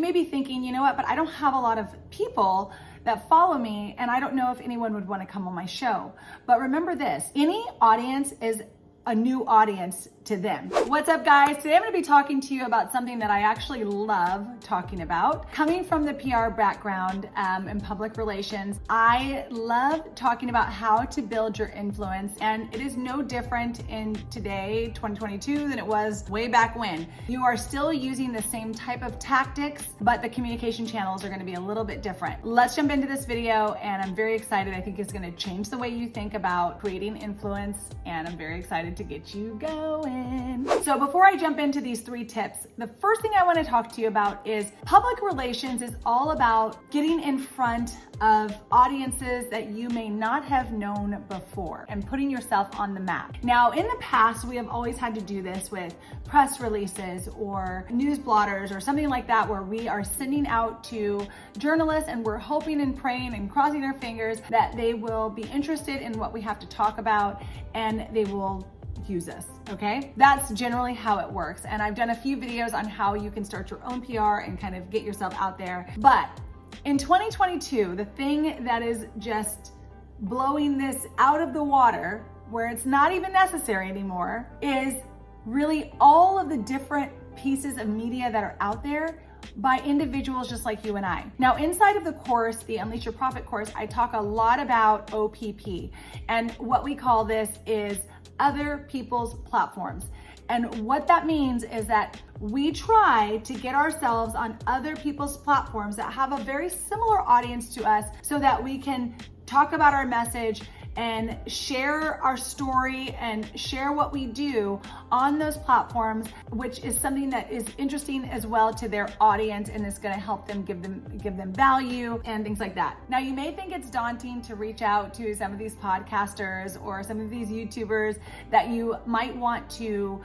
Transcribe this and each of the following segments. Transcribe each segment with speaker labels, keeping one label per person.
Speaker 1: may be thinking, you know what, but I don't have a lot of people that follow me, and I don't know if anyone would want to come on my show. But remember this, any audience is a new audience to them. What's up, guys? Today I'm going to be talking to you about something that I actually love talking about. Coming from the PR background in public relations, I love talking about how to build your influence, and it is no different in today, 2022, than it was way back when. You are still using the same type of tactics, but the communication channels are going to be a little bit different. Let's jump into this video, and I'm very excited. I think it's going to change the way you think about creating influence, and I'm very excited to get you going. So before I jump into these 3 tips, the first thing I want to talk to you about is public relations is all about getting in front of audiences that you may not have known before and putting yourself on the map. Now, in the past, we have always had to do this with press releases or news blotters or something like that, where we are sending out to journalists and we're hoping and praying and crossing our fingers that they will be interested in what we have to talk about and they will use us, okay? That's generally how it works. And I've done a few videos on how you can start your own PR and kind of get yourself out there. But in 2022, the thing that is just blowing this out of the water, where it's not even necessary anymore, is really all of the different pieces of media that are out there by individuals just like you and I. Now, inside of the course, the Unleash Your Profit course, I talk a lot about OPP. And what we call this is other people's platforms. And what that means is that we try to get ourselves on other people's platforms that have a very similar audience to us so that we can talk about our message and share our story and share what we do on those platforms, which is something that is interesting as well to their audience and is going to help them give them value and things like that. Now, you may think it's daunting to reach out to some of these podcasters or some of these YouTubers that you might want to,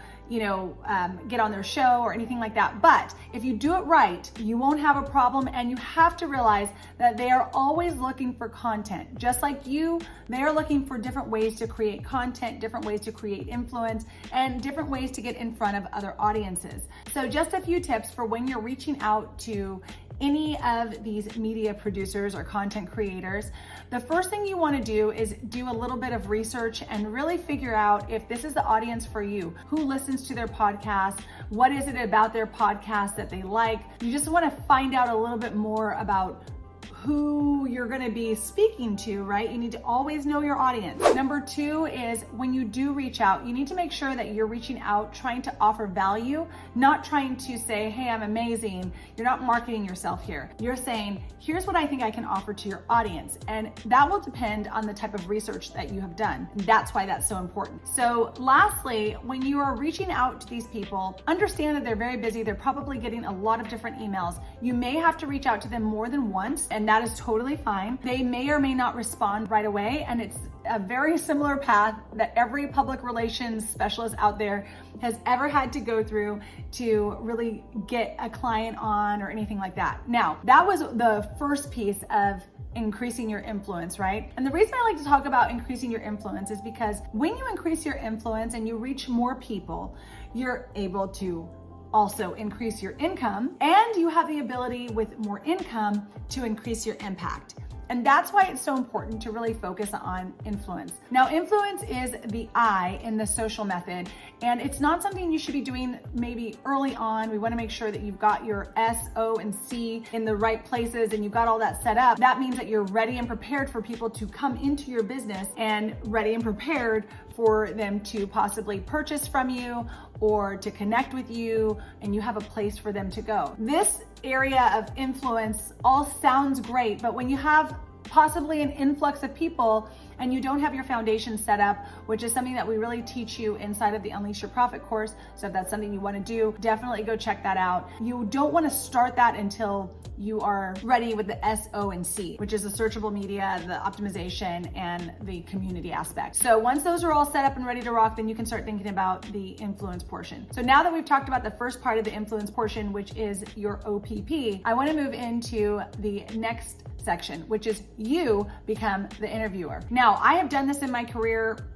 Speaker 1: get on their show or anything like that. But if you do it right, you won't have a problem, and you have to realize that they are always looking for content. Just like you, they are looking for different ways to create content, different ways to create influence, and different ways to get in front of other audiences. So just a few tips for when you're reaching out to any of these media producers or content creators. The first thing you want to do is do a little bit of research and really figure out if this is the audience for you. Who listens to their podcast? What is it about their podcast that they like? You just want to find out a little bit more about who you're going to be speaking to, right? You need to always know your audience. Number 2 is when you do reach out, you need to make sure that you're reaching out trying to offer value, not trying to say, hey, I'm amazing. You're not marketing yourself here. You're saying, here's what I think I can offer to your audience. And that will depend on the type of research that you have done. That's why that's so important. So lastly, when you are reaching out to these people, understand that they're very busy. They're probably getting a lot of different emails. You may have to reach out to them more than once, and that is totally fine. They may or may not respond right away, and it's a very similar path that every public relations specialist out there has ever had to go through to really get a client on or anything like that. Now, that was the first piece of increasing your influence, right? And the reason I like to talk about increasing your influence is because when you increase your influence and you reach more people, you're able to also increase your income, and you have the ability with more income to increase your impact. And that's why it's so important to really focus on influence. Now, influence is the I in the social method, and it's not something you should be doing maybe early on. We want to make sure that you've got your S, O, and C in the right places and you've got all that set up. That means that you're ready and prepared for people to come into your business and ready and prepared for them to possibly purchase from you or to connect with you, and you have a place for them to go. This area of influence all sounds great, but when you have possibly an influx of people and you don't have your foundation set up, which is something that we really teach you inside of the Unleash Your Profit course. So if that's something you want to do, definitely go check that out. You don't want to start that until you are ready with the S, O, and C, which is the searchable media, the optimization, and the community aspect. So once those are all set up and ready to rock, then you can start thinking about the influence portion. So now that we've talked about the first part of the influence portion, which is your OPP, I want to move into the next section, which is you become the interviewer. Now, I have done this in my career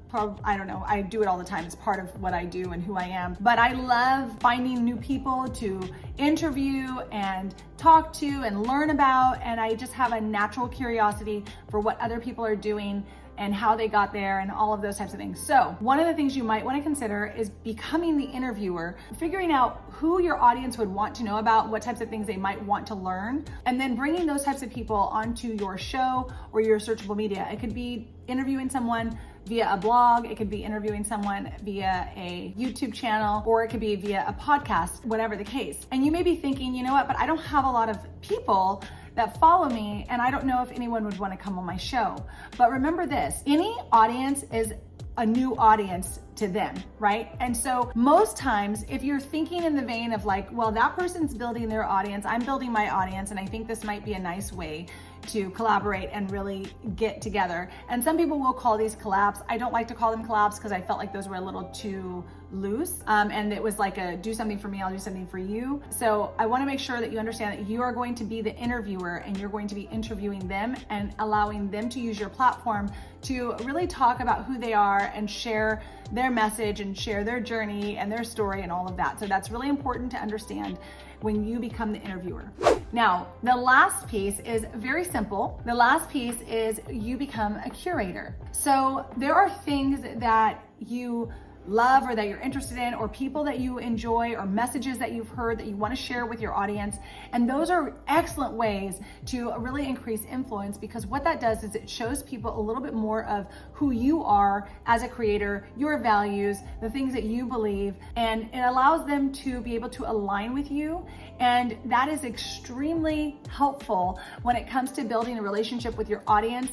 Speaker 1: I don't know, I do it all the time. It's part of what I do and who I am. But I love finding new people to interview and talk to and learn about. And I just have a natural curiosity for what other people are doing and how they got there and all of those types of things. So one of the things you might want to consider is becoming the interviewer, figuring out who your audience would want to know about, what types of things they might want to learn, and then bringing those types of people onto your show or your searchable media. It could be interviewing someone via a blog, it could be interviewing someone via a YouTube channel, or it could be via a podcast, whatever the case. And you may be thinking, you know what, but I don't have a lot of people that follow me, and I don't know if anyone would want to come on my show. But remember this, any audience is a new audience to them, right? And so most times, if you're thinking in the vein of like, well, that person's building their audience, I'm building my audience, and I think this might be a nice way to collaborate and really get together. And some people will call these collabs. I don't like to call them collabs because I felt like those were a little too loose. And it was like a do something for me, I'll do something for you. So I want to make sure that you understand that you are going to be the interviewer and you're going to be interviewing them and allowing them to use your platform to really talk about who they are and share their message and share their journey and their story and all of that. So that's really important to understand when you become the interviewer. Now, the last piece is very simple. The last piece is you become a curator. So there are things that you love or that you're interested in, or people that you enjoy, or messages that you've heard that you want to share with your audience. And those are excellent ways to really increase influence, because what that does is it shows people a little bit more of who you are as a creator, your values, the things that you believe, and it allows them to be able to align with you. And that is extremely helpful when it comes to building a relationship with your audience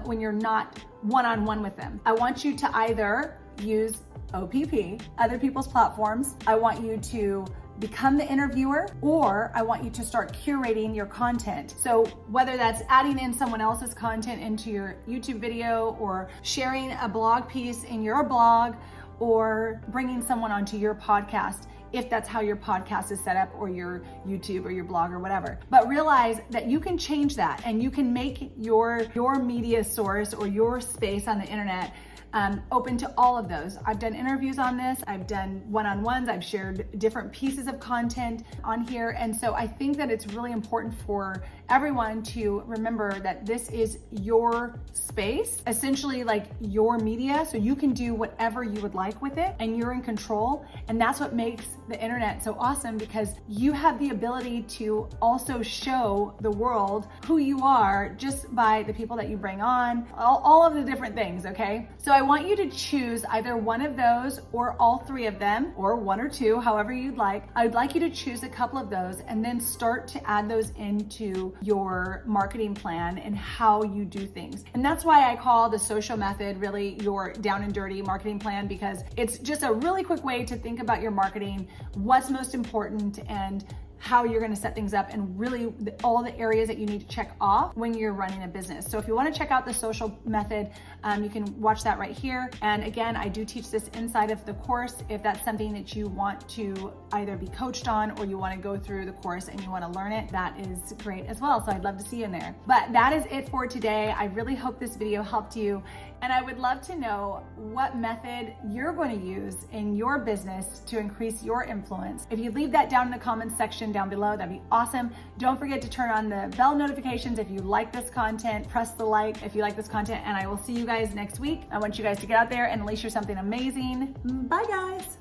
Speaker 1: when you're not one-on-one with them. I want you to either use OPP, other people's platforms. I want you to become the interviewer, or I want you to start curating your content. So whether that's adding in someone else's content into your YouTube video, or sharing a blog piece in your blog, or bringing someone onto your podcast, if that's how your podcast is set up, or your YouTube or your blog or whatever. But realize that you can change that, and you can make your media source or your space on the internet open to all of those. I've done interviews on this, I've done one-on-ones, I've shared different pieces of content on here. And so I think that it's really important for everyone to remember that this is your space, essentially like your media, so you can do whatever you would like with it and you're in control. And that's what makes the internet so awesome, because you have the ability to also show the world who you are just by the people that you bring on, all of the different things, okay? So I want you to choose either one of those or all three of them, or one or two, however you'd like. I would like you to choose a couple of those and then start to add those into your marketing plan and how you do things. And that's why I call the social method really your down and dirty marketing plan, because it's just a really quick way to think about your marketing, what's most important, and how you're going to set things up, and really all the areas that you need to check off when you're running a business. So if you want to check out the social method, you can watch that right here. And again, I do teach this inside of the course. If that's something that you want to either be coached on, or you want to go through the course and you want to learn it, that is great as well. So I'd love to see you in there. But that is it for today. I really hope this video helped you. And I would love to know what method you're going to use in your business to increase your influence. If you leave that down in the comments section down below, that'd be awesome. Don't forget to turn on the bell notifications if you like this content. Press the like if you like this content, and I will see you guys next week. I want you guys to get out there and unleash something amazing. Bye guys.